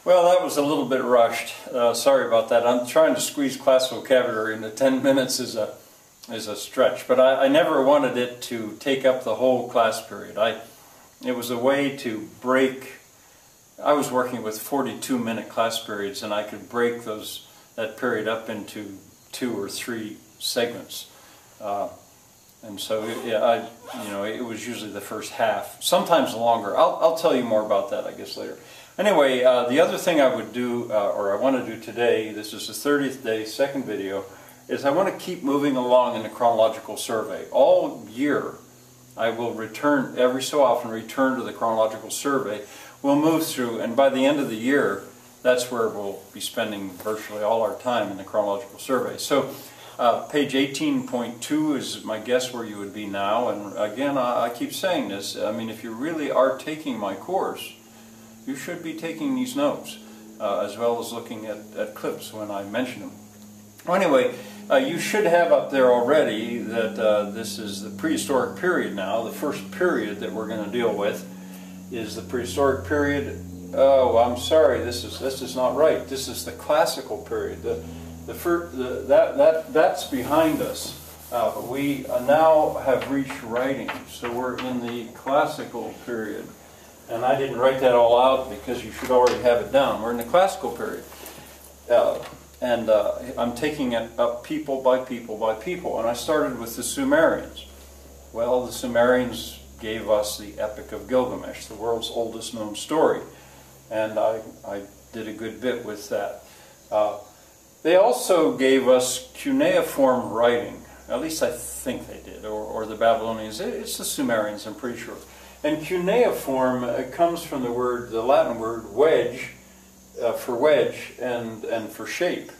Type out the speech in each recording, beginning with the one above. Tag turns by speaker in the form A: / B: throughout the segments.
A: Well, that was a little bit rushed. Sorry about that. I'm trying to squeeze class vocabulary into 10 minutes is a stretch, but I never wanted it to take up the whole class period. It was a way to break. I was working with 42-minute class periods, and I could break that period up into 2 or 3 segments. And so, it was usually the first half, sometimes longer. I'll tell you more about that, I guess, later. Anyway, the other thing I would do, or I want to do today, this is the 30th day, second video, is I want to keep moving along in the chronological survey. All year, I will return, every so often, return to the chronological survey. We'll move through, and by the end of the year, that's where we'll be spending virtually all our time in the chronological survey. So, page 18.2 is my guess where you would be now, and again, I keep saying this, I mean, if you really are taking my course, you should be taking these notes, as well as looking at clips when I mention them. Well, anyway, you should have up there already that this is the prehistoric period now. The first period that we're going to deal with is the prehistoric period. Oh, I'm sorry, this is not right. This is the classical period. That's behind us. We now have reached writing, so we're in the classical period. And I didn't write that all out because you should already have it down. We're in the classical period. I'm taking it up people by people by people. And I started with the Sumerians. Well, the Sumerians gave us the Epic of Gilgamesh, the world's oldest known story. And I did a good bit with that. They also gave us cuneiform writing. At least I think they did, or the Babylonians. It's the Sumerians, I'm pretty sure. And cuneiform comes from the Latin word wedge, for wedge and for shape,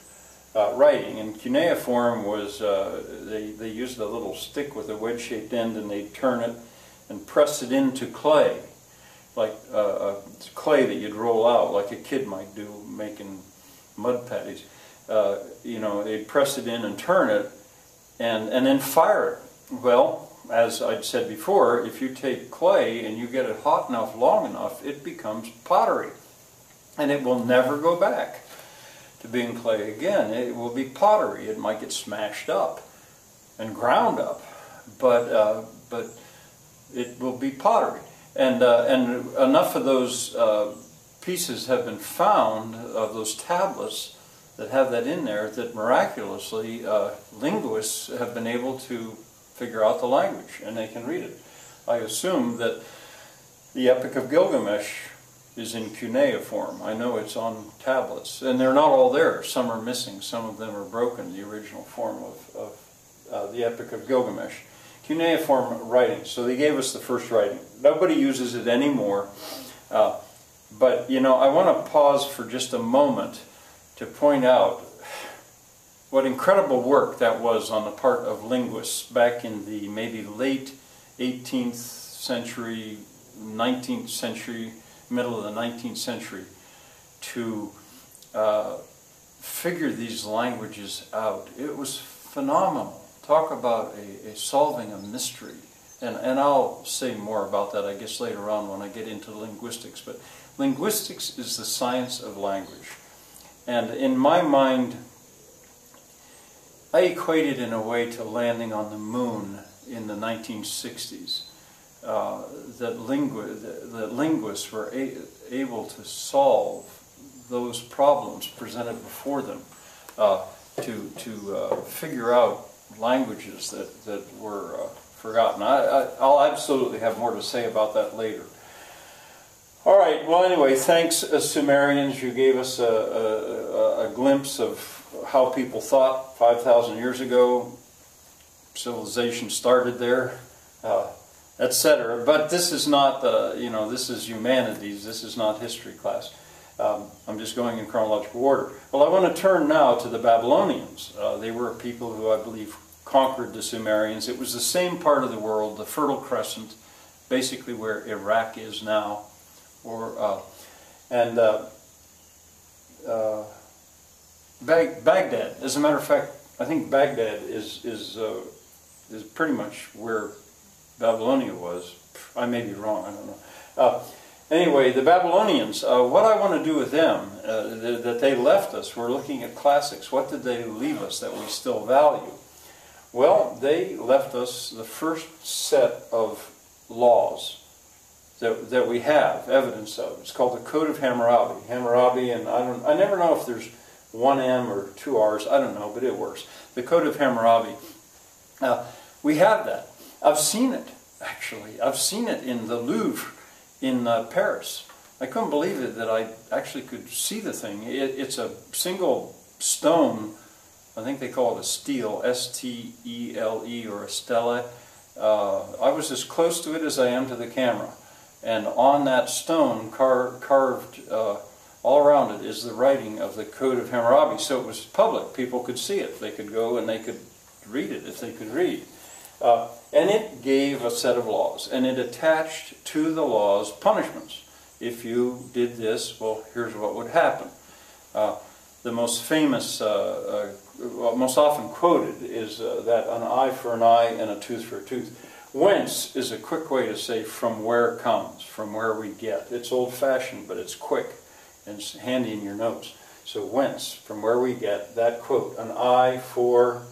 A: writing. And cuneiform was, they used a little stick with a wedge-shaped end, and they'd turn it and press it into clay, like clay that you'd roll out, like a kid might do making mud patties. They'd press it in and turn it, and then fire it. Well, as I'd said before, if you take clay and you get it hot enough, long enough, it becomes pottery. And it will never go back to being clay again. It will be pottery. It might get smashed up and ground up, but it will be pottery. And enough of those pieces have been found, of those tablets that have that in there, that miraculously linguists have been able to figure out the language, and they can read it. I assume that the Epic of Gilgamesh is in cuneiform. I know it's on tablets, and they're not all there. Some are missing. Some of them are broken, the original form of the Epic of Gilgamesh. Cuneiform writing. So they gave us the first writing. Nobody uses it anymore, but I want to pause for just a moment to point out what incredible work that was on the part of linguists back in the maybe late 18th century, 19th century, middle of the 19th century, to figure these languages out. It was phenomenal. Talk about solving a mystery. And I'll say more about that, I guess, later on when I get into linguistics. But linguistics is the science of language. And in my mind, I equate it in a way to landing on the moon in the 1960s. That linguists were able to solve those problems presented before them, to figure out languages that were forgotten. I'll absolutely have more to say about that later. All right, well anyway, thanks Sumerians. You gave us a glimpse of how people thought 5,000 years ago. Civilization started there, etc. But this is not, this is humanities. This is not history class. I'm just going in chronological order. Well, I want to turn now to the Babylonians. They were a people who I believe conquered the Sumerians. It was the same part of the world, the Fertile Crescent, basically where Iraq is now, Baghdad. As a matter of fact, I think Baghdad is pretty much where Babylonia was. I may be wrong, I don't know. Anyway, the Babylonians, what I want to do with them, that they left us, we're looking at classics. What did they leave us that we still value? Well, they left us the first set of laws that we have evidence of. It's called the Code of Hammurabi. Hammurabi, and I never know if there's one M or two R's, I don't know, but it works. The Code of Hammurabi. We have that. I've seen it, actually. I've seen it in the Louvre in Paris. I couldn't believe it that I actually could see the thing. It's a single stone, I think they call it a stele, S-T-E-L-E, or a stele. I was as close to it as I am to the camera. And on that stone, carved all around it, is the writing of the Code of Hammurabi. So it was public. People could see it. They could go and they could read it if they could read. And it gave a set of laws. And it attached to the laws punishments. If you did this, well, here's what would happen. The most famous, most often quoted, is that an eye for an eye and a tooth for a tooth. Whence is a quick way to say from where comes, from where we get. It's old-fashioned, but it's quick, and it's handy in your notes. So whence, from where we get, that quote, an eye for...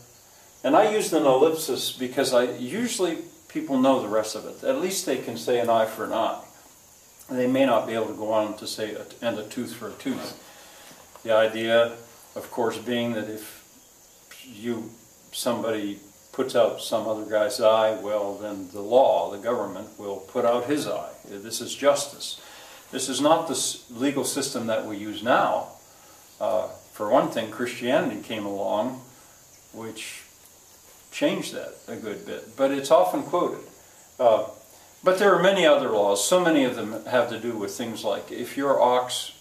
A: And I used an ellipsis because usually people know the rest of it. At least they can say an eye for an eye. They may not be able to go on to say and a tooth for a tooth. The idea, of course, being that if somebody puts out some other guy's eye, well, then the law, the government, will put out his eye. This is justice. This is not the legal system that we use now. For one thing, Christianity came along, which changed that a good bit, but it's often quoted. But there are many other laws. So many of them have to do with things like if your ox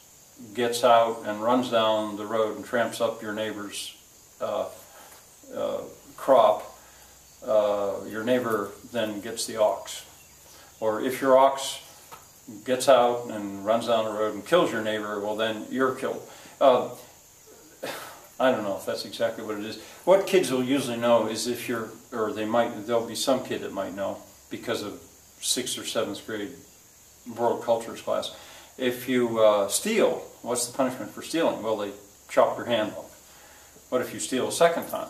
A: gets out and runs down the road and tramps up your neighbor's crop, your neighbor then gets the ox. Or if your ox gets out and runs down the road and kills your neighbor, well, then you're killed. I don't know if that's exactly what it is. What kids will usually know is if you're, or there'll be some kid that might know because of 6th or 7th grade world cultures class. If you steal, what's the punishment for stealing? Well, they chop your hand off. What if you steal a second time?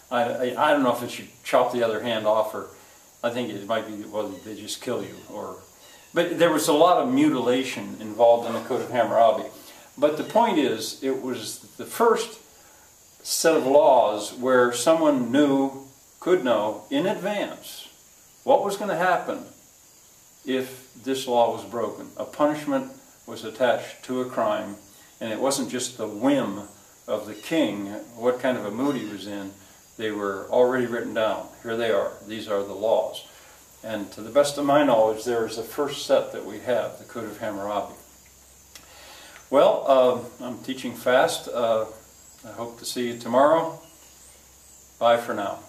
A: I don't know if it should chop the other hand off, or I think it might be, well, they just kill you. But there was a lot of mutilation involved in the Code of Hammurabi. But the point is, it was the first set of laws where someone could know in advance what was going to happen if this law was broken. A punishment was attached to a crime, and it wasn't just the whim of the king, what kind of a mood he was in. They were already written down. Here they are. These are the laws. And to the best of my knowledge, there is the first set that we have, the Code of Hammurabi. Well, I'm teaching fast. I hope to see you tomorrow. Bye for now.